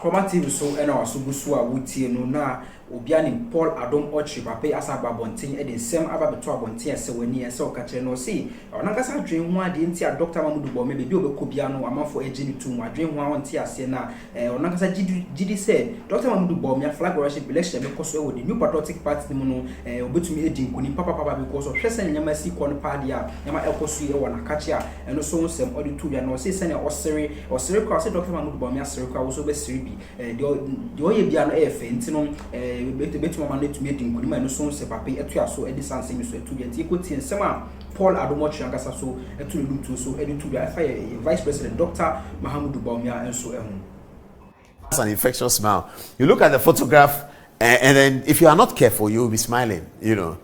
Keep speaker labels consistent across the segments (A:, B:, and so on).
A: Chroma TV so ena wasubusu a wutie no na obiani Paul Adom Ochi pape asaba bonten e de nsem aba beto abonten ese wani ese okakere no si onakasa dwen ho ade nti a Dr. Mamudu Bawumia bebi obekọ bia no amafo ejini tum adwen ho awonte ase na onakasa gidi say Dr. Mamudu Bawumia flag worship election bekoso e wo the New Patriotic Party mu no obetumi edi nkoni papa because of hwese nyama si ko no paade a nyama ekoso e wo nakache a eno so nsem odi tu bia no se se ne osere kwa se Dr. Mamudu Bawumia sere kwa wo so be sere bi de oye bia no e fe nti no betu mama no tumi edi nkoni ma no so se papa etu aso edi sanse mi so etu yenti ekoti nsem a Paul Adom Ochi ankasa so etu lu tu so edi tu bia fa Vice President Dr. Mamudu Bawumia enso ehun.
B: It's an infectious smile. You look at the photograph, and then if you are not careful, you will be smiling, you know.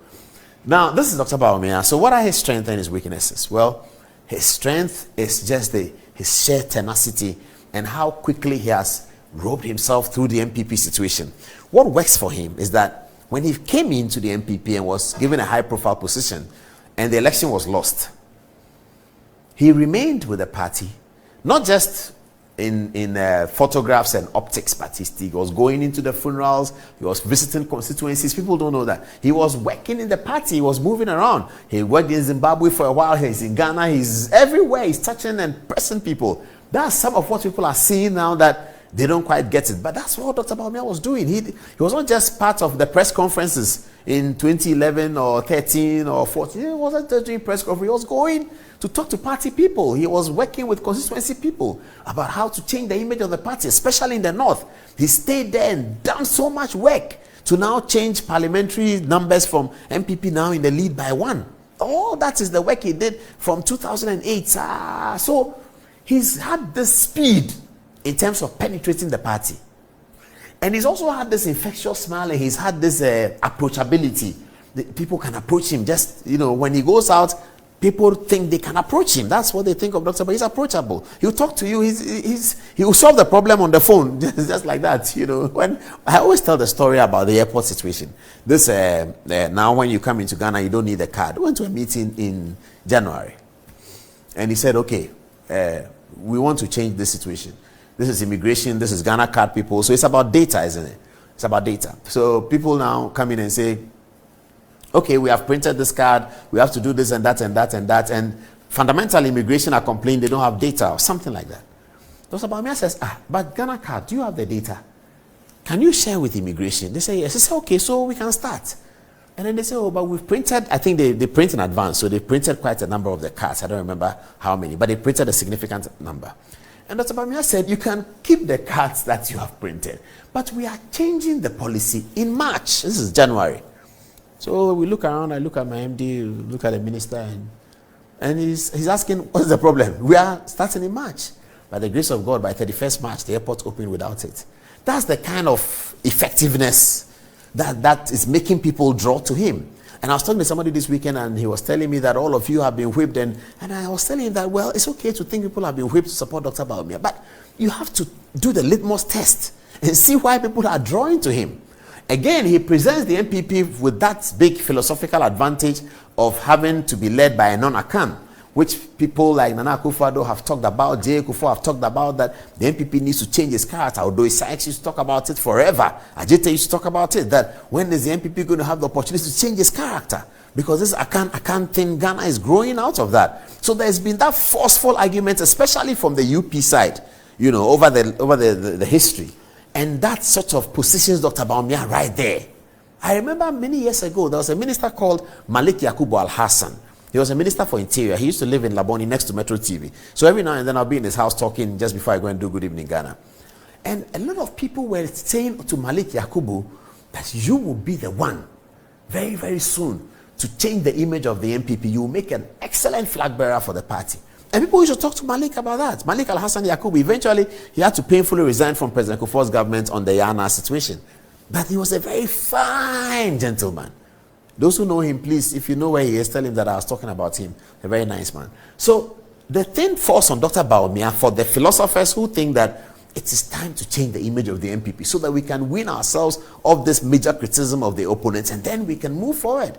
B: Now, this is Dr. Bawumia. So what are his strengths and his weaknesses? Well, his strength is just his sheer tenacity and how quickly he has roped himself through the MPP situation. What works for him is that when he came into the MPP and was given a high-profile position and the election was lost, he remained with the party, not just in photographs and optics, but he was going into the funerals, he was visiting constituencies. People don't know that. He was working in the party, he was moving around. He worked in Zimbabwe for a while, he's in Ghana, he's everywhere, he's touching and pressing people. That's some of what people are seeing now that they don't quite get it. But that's what Dr. Bawumia was doing. He was not just part of the press conferences in 2011 or 13 or 14. He wasn't just doing press conferences. He was going to talk to party people. He was working with constituency people about how to change the image of the party, especially in the north. He stayed there and done so much work to now change parliamentary numbers from MPP now in the lead by 1. All that is the work he did from 2008. So he's had this speed in terms of penetrating the party. And he's also had this infectious smile, and he's had this approachability. People can approach him just, you know, when he goes out, people think they can approach him. That's what they think of Dr. But he's approachable. He'll talk to you. He will solve the problem on the phone, just like that. You know, when I always tell the story about the airport situation. This now when you come into Ghana, you don't need a card. We went to a meeting in January, and he said, "Okay, we want to change this situation. This is immigration. This is Ghana card people. So it's about data, isn't it? It's about data. So people now come in and say, okay, we have printed this card. We have to do this and that and that and that. And fundamentally, immigration are complaining they don't have data or something like that. Dr. Bawumia says, but Ghana card, do you have the data? Can you share with immigration? They say, yes. They say, okay, so we can start. And then they say, oh, but we've printed, I think they print in advance. So they printed quite a number of the cards. I don't remember how many, but they printed a significant number. And Dr. Bawumia said, you can keep the cards that you have printed, but we are changing the policy in March. This is January. So we look around, I look at my MD, look at the minister, and he's asking, what's the problem? We are starting in March. By the grace of God, by 31st March, the airport opened without it. That's the kind of effectiveness that is making people draw to him. And I was talking to somebody this weekend, and he was telling me that all of you have been whipped. And I was telling him that, well, it's okay to think people have been whipped to support Dr. Bawumia, but you have to do the litmus test and see why people are drawing to him. Again, he presents the MPP with that big philosophical advantage of having to be led by a non-Akan, which people like Nana Akufo-Addo have talked about, J. Kufuor have talked about, that the MPP needs to change its character, although Isaac used to talk about it forever. Ajite used to talk about it, that when is the MPP going to have the opportunity to change its character? Because this Akan thing, Ghana is growing out of that. So there's been that forceful argument, especially from the UP side, you know, over the history. And that sort of positions Dr. Bawumia right there. I remember many years ago, there was a minister called Malik Yakubu Al-Hassan. He was a minister for interior. He used to live in Laboni next to Metro TV. So every now and then I'll be in his house talking just before I go and do Good Evening Ghana. And a lot of people were saying to Malik Yakubu that you will be the one very, very soon to change the image of the MPP. You will make an excellent flag bearer for the party. And people used to talk to Malik about that. Malik Al-Hassan Yakubu, eventually he had to painfully resign from President Kufuor's government on the Yana situation. But he was a very fine gentleman. Those who know him, please, if you know where he is, tell him that I was talking about him. A very nice man. So the thing falls on Dr. Bawumia for the philosophers who think that it is time to change the image of the MPP so that we can win ourselves of this major criticism of the opponents, and then we can move forward.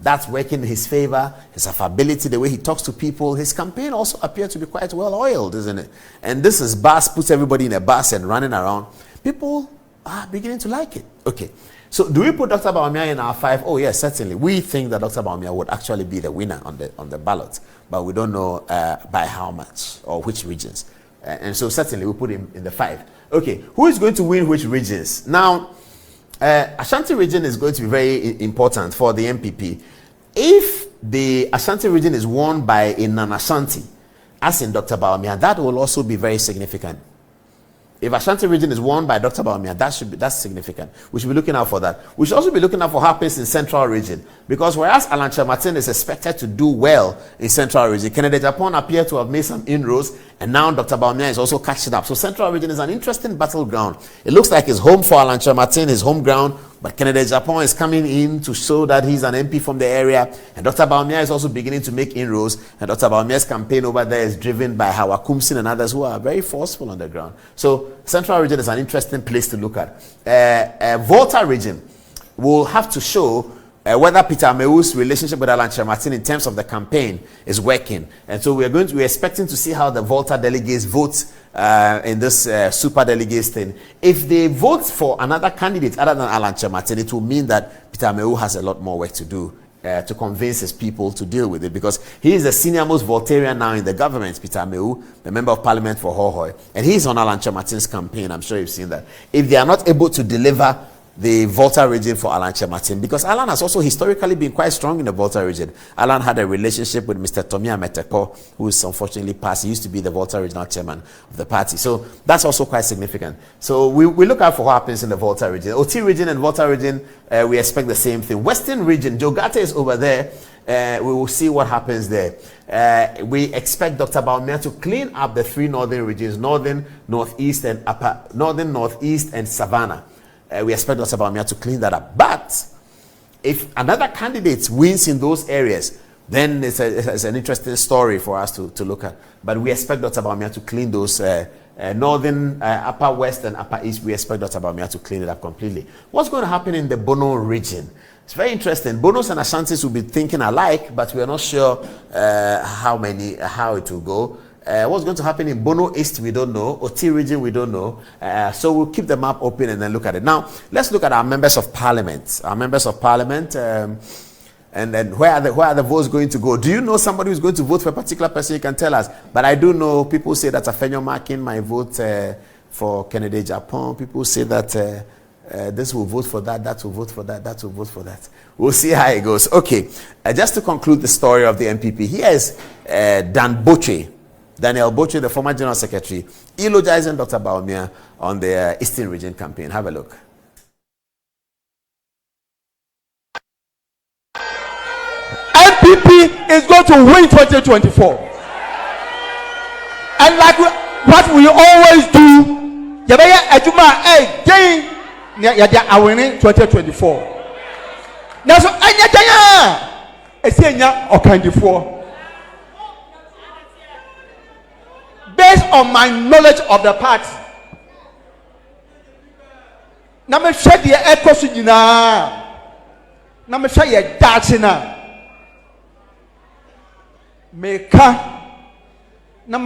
B: That's working in his favor, his affability, the way he talks to people. His campaign also appeared to be quite well oiled, isn't it? And this is bus, puts everybody in a bus and running around. people are beginning to like it. Okay. So do we put Dr. Bawumia in our 5? Oh yes, certainly. We think that Dr. Bawumia would actually be the winner on the ballot, but we don't know by how much or which regions. And so certainly we put him in the 5. Okay, who is going to win which regions? Now, Ashanti region is going to be very important for the MPP. If the Ashanti region is won by a non-Ashanti, as in Dr. Bawumia, that will also be very significant. If Ashanti region is won by Dr. Bawumia, that's significant. We should be looking out for that. We should also be looking out for what happens in Central region, because whereas Alancha Martin is expected to do well in Central region, Kennedy Japan appear to have made some inroads, and now Dr. Bawumia is also catching up. So Central region is an interesting battleground. It looks like it's home for Alancha Martin, his home ground, but Kennedy Japan is coming in to show that he's an MP from the area, and Dr. Bawumia is also beginning to make inroads, and Dr. Bawumia's campaign over there is driven by Hawa Kumsin and others who are very forceful on the ground. So Central region is an interesting place to look at. Volta region will have to show whether Peter Ameu's relationship with Alancha Martin in terms of the campaign is working. And so we're expecting to see how the Volta delegates vote in this super delegates thing. If they vote for another candidate other than Alancha Martin, it will mean that Peter Ameu has a lot more work to do to convince his people to deal with it, because he is the senior most Voltarian now in the government, Peter Ameu, the member of parliament for Hohoe, and he's on Alancha Martin's campaign. I'm sure you've seen that. If they are not able to deliver the Volta region for Alancha Martin, because Alan has also historically been quite strong in the Volta region. Alan had a relationship with Mr. Tomia Meteko, who is unfortunately passed. He used to be the Volta regional chairman of the party. So that's also quite significant. So we look out for what happens in the Volta region. OT region and Volta region, we expect the same thing. Western region, Jogate is over there. We will see what happens there. We expect Dr. Bawumia to clean up the 3 northern regions, northern, northeast, and Savannah. We expect Dr. Bawumia to clean that up. But if another candidate wins in those areas, then it's an interesting story for us to look at. But we expect Dr. Bawumia to clean those northern, upper west, and upper east. We expect Dr. Bawumia to clean it up completely. What's going to happen in the Bono region? It's very interesting. Bonos and Ashantis will be thinking alike, but we are not sure how it will go. What's going to happen in Bono East, we don't know. OT region, we don't know. So we'll keep the map open and then look at it. Now, let's look at our members of parliament. And then where are the votes going to go? Do you know somebody who's going to vote for a particular person? You can tell us. But I do know people say that Afenyo Markin might vote for Kennedy Japan. People say that this will vote for that, that will vote for that, that will vote for that. We'll see how it goes. Okay, just to conclude the story of the MPP, here is Daniel Boche, the former General Secretary, eulogizing Dr. Bawumia on the Eastern Region campaign. Have a look.
C: MPP is going to win 2024. And like what we always do, are winning 2024. Now, so based on my knowledge of the party, now me share the echo now me share your data na